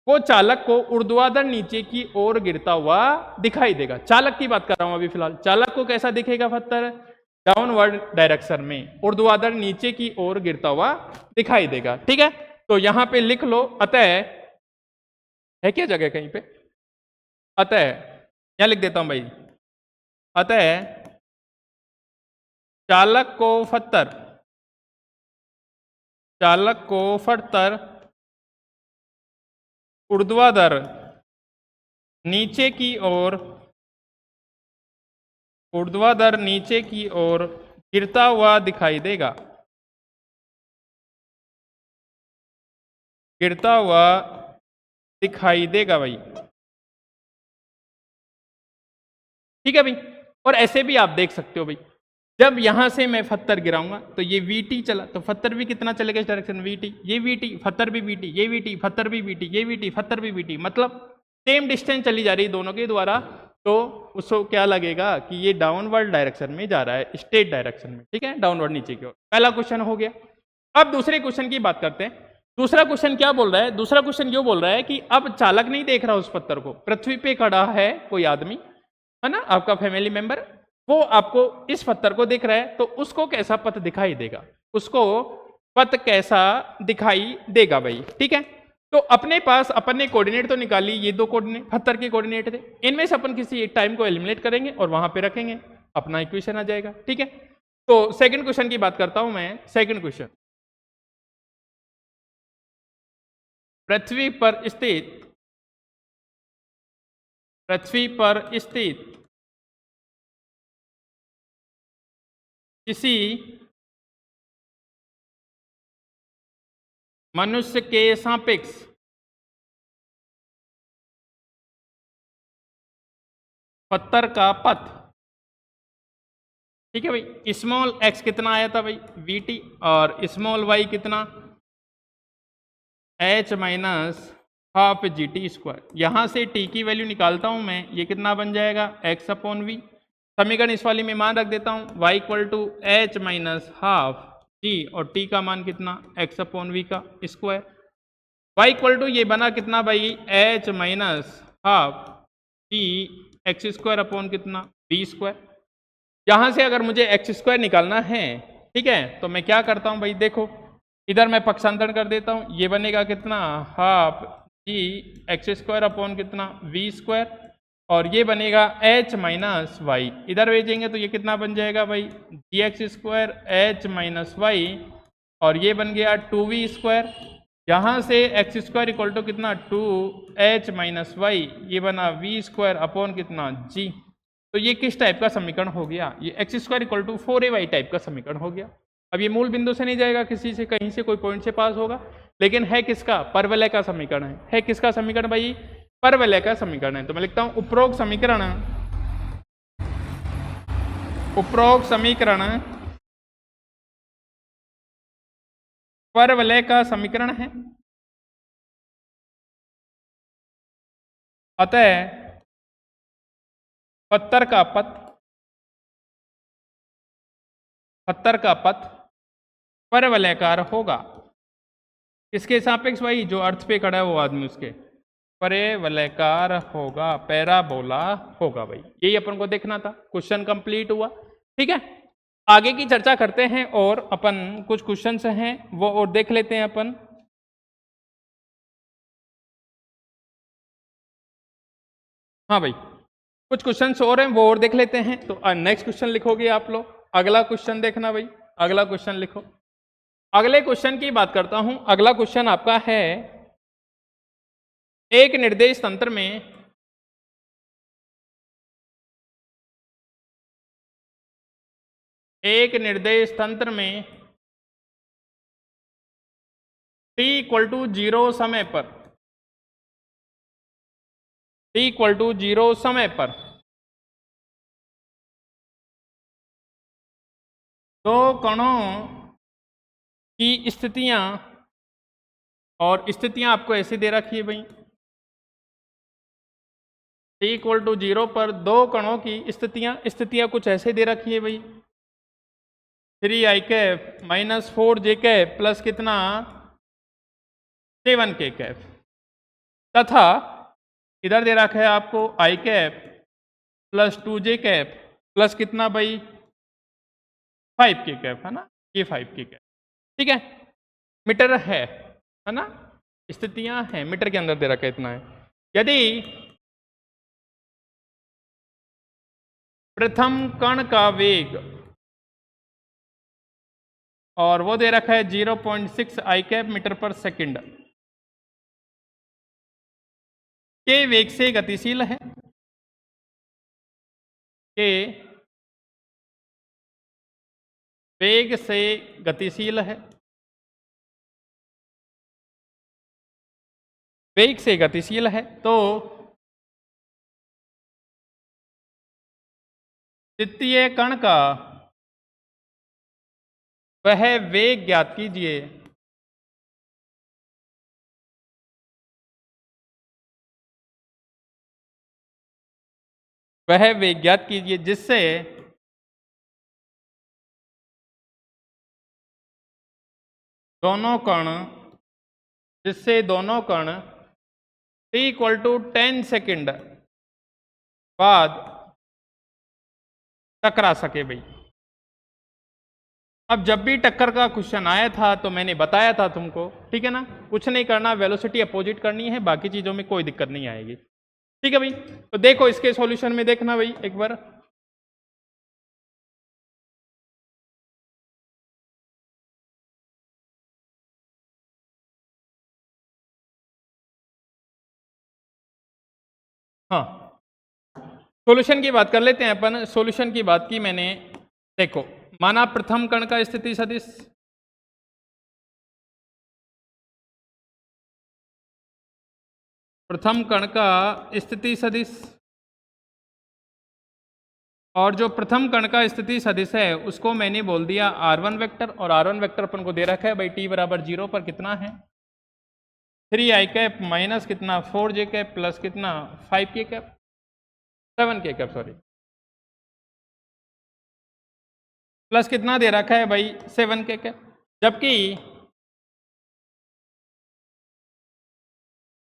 S1: वो चालक को ऊर्ध्वाधर नीचे की ओर गिरता हुआ दिखाई देगा। चालक की बात कर रहा हूं अभी फिलहाल, चालक को कैसा दिखेगा पत्थर, डाउनवर्ड डायरेक्शन में, ऊर्ध्वाधर नीचे की ओर गिरता हुआ दिखाई देगा, ठीक है। तो यहां पे लिख लो, अतः है क्या जगह कहीं पे, अतः यहां लिख देता हूं भाई, अतः चालक को पत्थर, चालक को पत्थर ऊर्ध्वाधर नीचे की ओर, ऊर्ध्वाधर नीचे की ओर गिरता हुआ दिखाई देगा, गिरता हुआ दिखाई देगा भाई। ठीक है भाई। और ऐसे भी आप देख सकते हो भाई, जब यहां से मैं पत्थर गिराऊंगा तो ये वीटी चला, तो पत्थर भी कितना चलेगा इस डायरेक्शन, वीटी, ये वीटी, पत्थर भी वीटी, ये वीटी, पत्थर भी वीटी, ये वीटी, पत्थर भी वीटी, मतलब सेम डिस्टेंस चली जा रही है दोनों के द्वारा। तो उसको क्या लगेगा कि ये डाउनवर्ड डायरेक्शन में जा रहा है, स्ट्रेट डायरेक्शन में। ठीक है, डाउनवर्ड नीचे की ओर। पहला क्वेश्चन हो गया। अब दूसरे क्वेश्चन की बात करते हैं। दूसरा क्वेश्चन क्या बोल रहा है? दूसरा क्वेश्चन ये बोल रहा है कि अब चालक नहीं देख रहा उस पत्थर को, पृथ्वी पे खड़ा है कोई आदमी, है ना, आपका फैमिली मेंबर, वो आपको इस पत्थर को देख रहा है, तो उसको कैसा पथ दिखाई देगा, उसको पथ कैसा दिखाई देगा भाई। ठीक है, तो अपने पास अपन ने कोऑर्डिनेट तो निकाली, ये दो कोऑर्डिनेट पत्थर के कोऑर्डिनेट थे, इनमें से अपन किसी एक टाइम को एलिमिनेट करेंगे और वहां पे रखेंगे, अपना इक्वेशन आ जाएगा। ठीक है, तो सेकंड क्वेश्चन की बात करता हूं मैं। सेकंड क्वेश्चन, पृथ्वी पर स्थित, पृथ्वी पर स्थित किसी मनुष्य के सापेक्ष पत्थर का पथ। ठीक है भाई, स्मॉल एक्स कितना आया था भाई, वीटी, और स्मॉल वाई कितना, H minus half G T square. यहां से टी की वैल्यू निकालता हूं मैं, ये कितना बन जाएगा, एक्स अपॉन वी। समीकरण इस वाली में मान रख देता हूं, Y equal to H minus half G, और टी का मान कितना, एक्स अपॉन वी का स्क्वायर। वाई इक्वल टू ये बना कितना भाई, H minus half G X square upon कितना, बी स्क्वायर। यहां से अगर मुझे एक्स स्क्वायर निकालना है, ठीक है, तो मैं क्या करता हूं भाई, देखो इधर मैं पक्षांतरण कर देता हूं, ये बनेगा कितना, half G X square upon कितना, वी स्क्वायर, और ये बनेगा एच माइनस वाई, इधर भेजेंगे तो ये कितना बन जाएगा भाई, G X square H minus Y, और ये बन गया टू वी स्क्वायर। यहां से एक्स स्क्वायर इक्वल टू कितना, टू एच माइनस वाई, ये बना वी स्क्वायर अपॉन कितना, जी। तो ये किस टाइप का समीकरण हो गया, ये x square equal to 4ay type का समीकरण हो गया। अब ये मूल बिंदु से नहीं जाएगा, किसी से कहीं से कोई पॉइंट से पास होगा, लेकिन है किसका, परवलय का समीकरण है किसका समीकरण भाई, परवलय का समीकरण है। तो मैं लिखता हूं उपरोक्त समीकरण, उपरोक्त समीकरण परवलय का समीकरण है। अतः पत्थर का पथ, पत्थर का पथ परवलयकार होगा। किसके सापेक्ष भाई, जो अर्थ पे खड़ा है वो आदमी, उसके परवलयकार होगा, पैराबोला होगा भाई। यही अपन को देखना था, क्वेश्चन कंप्लीट हुआ। ठीक है, आगे की चर्चा करते हैं, और अपन कुछ क्वेश्चंस हैं वो और देख लेते हैं अपन। हाँ भाई, कुछ क्वेश्चंस और हैं वो और देख लेते हैं। तो नेक्स्ट क्वेश्चन लिखोगे आप लोग, अगला क्वेश्चन देखना भाई, अगला क्वेश्चन लिखो। अगले क्वेश्चन की बात करता हूं। अगला क्वेश्चन आपका है, एक निर्देश तंत्र में एक निर्देश तंत्र में t इक्वल टू 0 समय पर, t इक्वल टू 0 समय पर दो कणों की स्थितियां, और स्थितियां आपको ऐसे दे रखी है भाई, t इक्वल टू 0 पर दो कणों की स्थितियां कुछ ऐसे दे रखी है भाई, 3i cap minus 4j cap plus कितना, 7k कैप, तथा इधर दे रखा है आपको i cap plus 2j cap plus कितना भाई, 5k कैप, है ना, ये 5k कैप। ठीक है, मीटर है ना, स्थितियां हैं मीटर के अंदर दे रखा है, इतना है। यदि प्रथम कण का वेग, और वो दे रखा है 0.6 आई कैप मीटर पर सेकंड के वेग से गतिशील है, के वेग से गतिशील है, वेग से गतिशील है, तो द्वितीय कण का वह वेग ज्ञात कीजिए वह वेग ज्ञात कीजिए जिससे दोनों कण t इक्वल टू 10 सेकेंड बाद टकरा सके भाई। अब जब भी टक्कर का क्वेश्चन आया था तो मैंने बताया था तुमको, ठीक है ना, कुछ नहीं करना, वेलोसिटी अपोजिट करनी है, बाकी चीजों में कोई दिक्कत नहीं आएगी। ठीक है भाई, तो देखो इसके सॉल्यूशन में देखना भाई एक बार। हाँ, सॉल्यूशन की बात कर लेते हैं अपन। सॉल्यूशन की बात की मैंने, देखो माना प्रथम कण का स्थिति सदिश, प्रथम कण का स्थिति सदिश, और जो प्रथम कण का स्थिति सदिश है उसको मैंने बोल दिया r1 वेक्टर, और r1 वेक्टर अपन को दे रखा है भाई t बराबर 0 पर कितना है 3i कैप माइनस कितना 4j कैप प्लस कितना 5k cap 7k cap sorry, plus कितना दे रखा है भाई 7k कैप। जबकि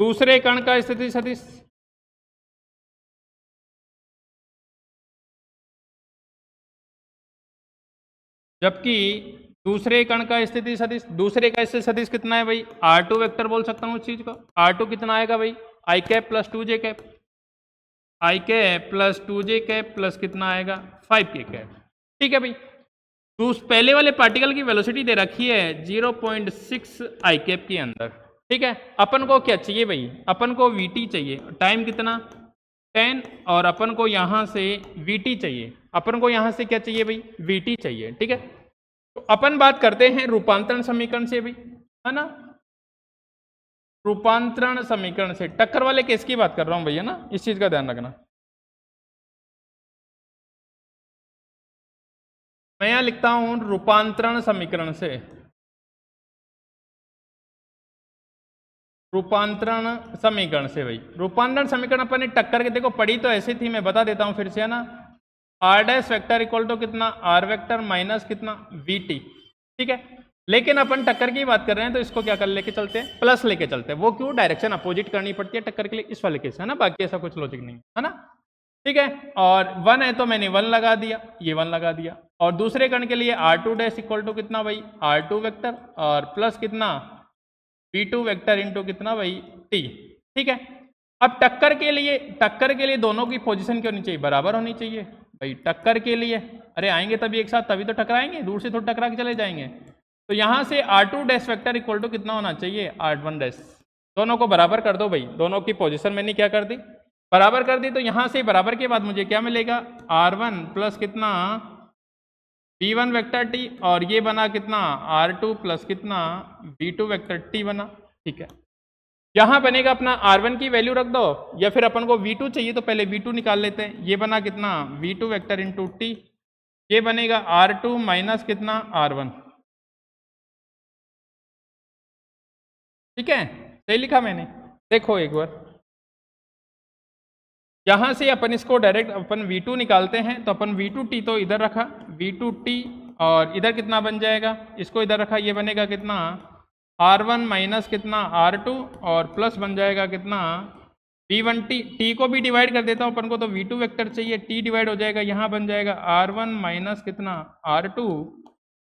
S1: दूसरे कण का स्थिति सदिश, जबकि दूसरे कण का स्थिति सदिश, दूसरे का स्थिति सदिश कितना है भाई r2 वेक्टर बोल सकता हूँ उस चीज को। r2 कितना आएगा भाई i cap plus 2j cap, i cap plus 2j cap plus कितना आएगा 5k कैप। ठीक है भाई, तो उस पहले वाले पार्टिकल की वेलोसिटी दे रखी है 0.6 i कैप के अंदर। ठीक है, अपन को क्या चाहिए भाई, अपन को vt चाहिए, टाइम कितना 10, और अपन को यहां से vt चाहिए, अपन को यहां से क्या चाहिए भाई vt चाहिए। ठीक है, तो अपन बात करते हैं रूपांतरण समीकरण से भाई, है ना, रूपांतरण समीकरण से। टक्कर वाले केस की बात कर रहा हूं भैया ना, इस चीज का ध्यान रखना। मैं यहां लिखता हूं रूपांतरण समीकरण से, रूपांतरण समीकरण से भाई। रूपांतरण समीकरण अपन ने टक्कर के देखो पढ़ी तो ऐसी थी, मैं बता देता हूं फिर से, है ना, r dash vector equal to कितना r वेक्टर माइनस कितना vt। ठीक है, लेकिन अपन टक्कर की बात कर रहे हैं तो इसको क्या कर लेके चलते हैं, प्लस लेके चलते हैं। वो क्यों, डायरेक्शन अपोजिट करनी पड़ती है टक्कर के लिए, इस वाले केस है ना, बाकी ऐसा कुछ लॉजिक नहीं है ना। ठीक है, और 1 है तो मैंने 1 लगा दिया, ये 1 लगा दिया, और दूसरे कण के लिए r2 डैश इक्वल टू कितना भाई r2 वेक्टर और प्लस कितना v2 वेक्टर इंटू कितना भाई t। ठीक है, अब टक्कर के लिए दोनों की पोजीशन क्या होनी चाहिए, बराबर होनी चाहिए भाई। टक्कर के लिए अरे आएंगे तभी एक साथ, तभी तो टकराएंगे, दूर से तो टकरा के चले जाएंगे। तो यहां से r2 dash vector equal to कितना होना चाहिए r1 डैश, दोनों को बराबर कर दो भाई, दोनों की पोजीशन मैंने क्या कर दी बराबर कर दी। तो यहां से बराबर के बाद मुझे क्या मिलेगा r1 प्लस कितना v1 वेक्टर t, और ये बना कितना r2 प्लस कितना v2 वेक्टर t बना। ठीक है, यहां बनेगा अपना r1 की वैल्यू रख दो, या फिर अपन को v2 चाहिए तो पहले v2 निकाल लेते हैं। ये बना कितना v2 वेक्टर इंटू t, ये बनेगा r2 माइनस कितना r1। ठीक है, सही लिखा मैंने, देखो एक बार। यहां से अपन इसको डायरेक्ट अपन v2 निकालते हैं, तो अपन v2t तो इधर रखा v2t, और इधर कितना बन जाएगा, इसको इधर रखा, ये बनेगा कितना r1 माइनस कितना r2, और प्लस बन जाएगा कितना v1t। t को भी डिवाइड कर देता हूं, अपन को तो v2 वेक्टर चाहिए, t डिवाइड हो जाएगा, यहां बन जाएगा r1 माइनस कितना r2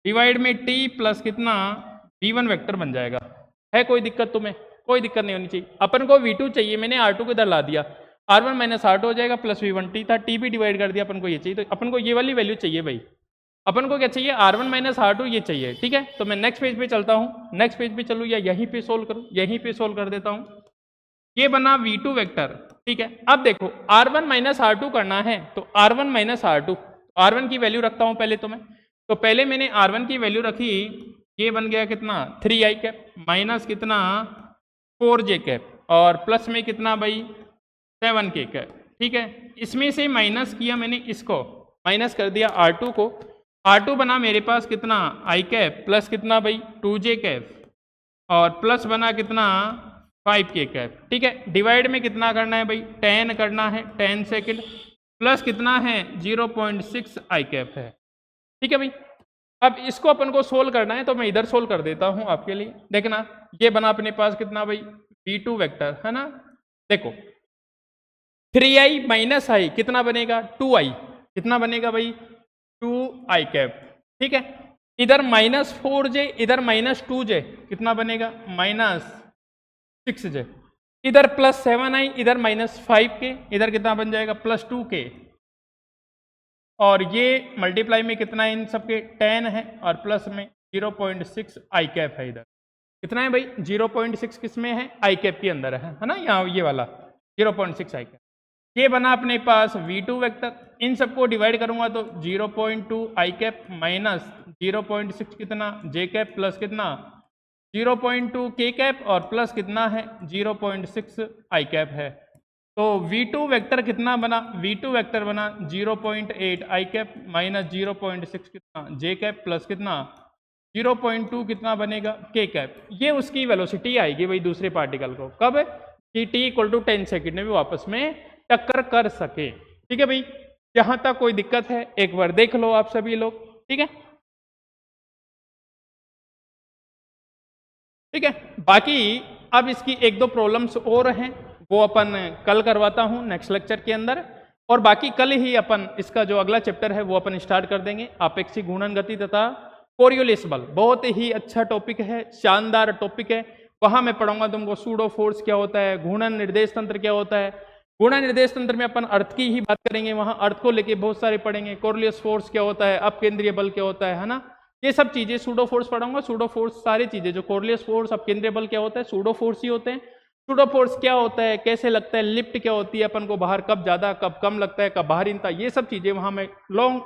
S1: डिवाइड में t प्लस कितना v1 वेक्टर बन जाएगा। है कोई दिक्कत तुम्हें, कोई दिक्कत नहीं होनी चाहिए। अपन को v2 चाहिए, मैंने r2 को इधर ला दिया, r1 माइनस r2 हो जाएगा प्लस v1t था, t भी डिवाइड कर दिया, अपन को ये चाहिए, तो अपन को ये वाली वैल्यू चाहिए भाई। अपन को क्या चाहिए r1 माइनस r2 ये चाहिए। ठीक है, तो मैं नेक्स्ट पेज पे चलता हूँ, नेक्स्ट पेज पे चलूँ या यहीं पे सोल्व करूँ, यहीं पे सोल्व कर देता हूँ। ये बना v2 वेक्टर। ठीक है, अब देखो r1 माइनस r2 करना है, तो r1 माइनस r2, r1 की वैल्यू रखता हूँ पहले तो मैं, तो पहले मैंने R1 की वैल्यू रखी, ये बन गया कितना 3i कैप माइनस कितना 4j कैप और प्लस में कितना भाई 7k कैप। ठीक है, इसमें से माइनस किया मैंने, इसको माइनस कर दिया R2 को, R2 बना मेरे पास कितना i कैप प्लस कितना भाई 2j कैप और प्लस बना कितना 5k कैप। ठीक है, डिवाइड में कितना करना है भाई 10 करना है, 10 सेकेंड प्लस कितना है 0.6 i कैप है। ठीक है भाई, अब इसको अपन को सोल्व करना है तो मैं इधर सोल्व कर देता हूं आपके लिए। देखना ये बना अपने पास कितना भाई v2 वेक्टर है ना। देखो 3i माइनस i कितना बनेगा 2i, कितना बनेगा भाई 2i कैप। ठीक है, इधर माइनस 4j इधर माइनस 2j कितना बनेगा माइनस 6j, इधर प्लस 7i इधर माइनस 5k इधर कितना बन जाएगा प्लस 2k और ये मल्टीप्लाई में कितना है इन सबके 10 है और प्लस में 0.6 i कैप है। इधर कितना है भाई 0.6 किस में है i कैप के अंदर है ना, यहाँ ये वाला 0.6 i कैप। ये बना अपने पास v2 वेक्टर, इन सबको डिवाइड करूंगा तो 0.2 i कैप माइनस 0.6 कितना j कैप प्लस कितना 0.2 k कैप और प्लस कितना है 0.6 i कैप है। तो v2 वेक्टर कितना बना, v2 वेक्टर बना 0.8 i कैप माइनस 0.6 कितना j कैप प्लस कितना 0.2 कितना बनेगा k कैप। ये उसकी वेलोसिटी आएगी भाई दूसरे पार्टिकल को, कब कि t इक्वल टू 10 सेकेंड में भी आपस में टक्कर कर सके। ठीक है भाई, यहां तक कोई दिक्कत है एक बार देख लो आप सभी लोग। ठीक है, ठीक है, बाकी अब इसकी एक दो प्रॉब्लम्स और हैं वो अपन कल करवाता हूं नेक्स्ट लेक्चर के अंदर, और बाकी कल ही अपन इसका जो अगला चैप्टर है वो अपन स्टार्ट कर देंगे, आपेक्षिक घूर्णन गति तथा कोरियोलिस बल। बहुत ही अच्छा टॉपिक है, शानदार टॉपिक है। वहां मैं पढ़ाऊंगा तुमको सूडो फोर्स क्या होता है, घूर्णन निर्देश तंत्र क्या होता है। घूर्णन निर्देश तंत्र में अपन अर्थ की ही बात करेंगे, वहां अर्थ को लेके बहुत सारे पढ़ेंगे। कोरियोलिस फोर्स क्या होता है, अपकेंद्रीय बल क्या होता है ना, ये सब चीजें। सूडो फोर्स पढ़ाऊंगा, सूडो फोर्स सारी चीजें, जो कोरियोलिस फोर्स अपकेंद्रीय बल क्या होता है सूडो फोर्स ही होते हैं। सूडो फोर्स क्या होता है, कैसे लगता है, लिफ्ट क्या होती है, अपन को बाहर कब ज्यादा कब कम लगता है, कब बाहरीनता, ये सब चीजें वहां मैं लॉन्ग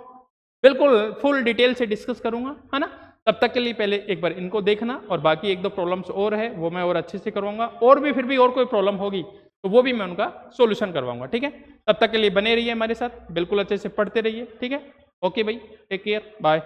S1: बिल्कुल फुल डिटेल से डिस्कस करूंगा है ना। तब तक के लिए पहले एक बार इनको देखना, और बाकी एक दो प्रॉब्लम्स और है वो मैं और अच्छे से करवाऊंगा, और भी फिर भी और कोई प्रॉब्लम होगी तो वो भी मैं उनका सॉल्यूशन करवाऊंगा। ठीक है, तब तक के लिए बने रहिए हमारे साथ, बिल्कुल अच्छे से पढ़ते रहिए। ठीक है, ओके भाई, टेक केयर, बाय।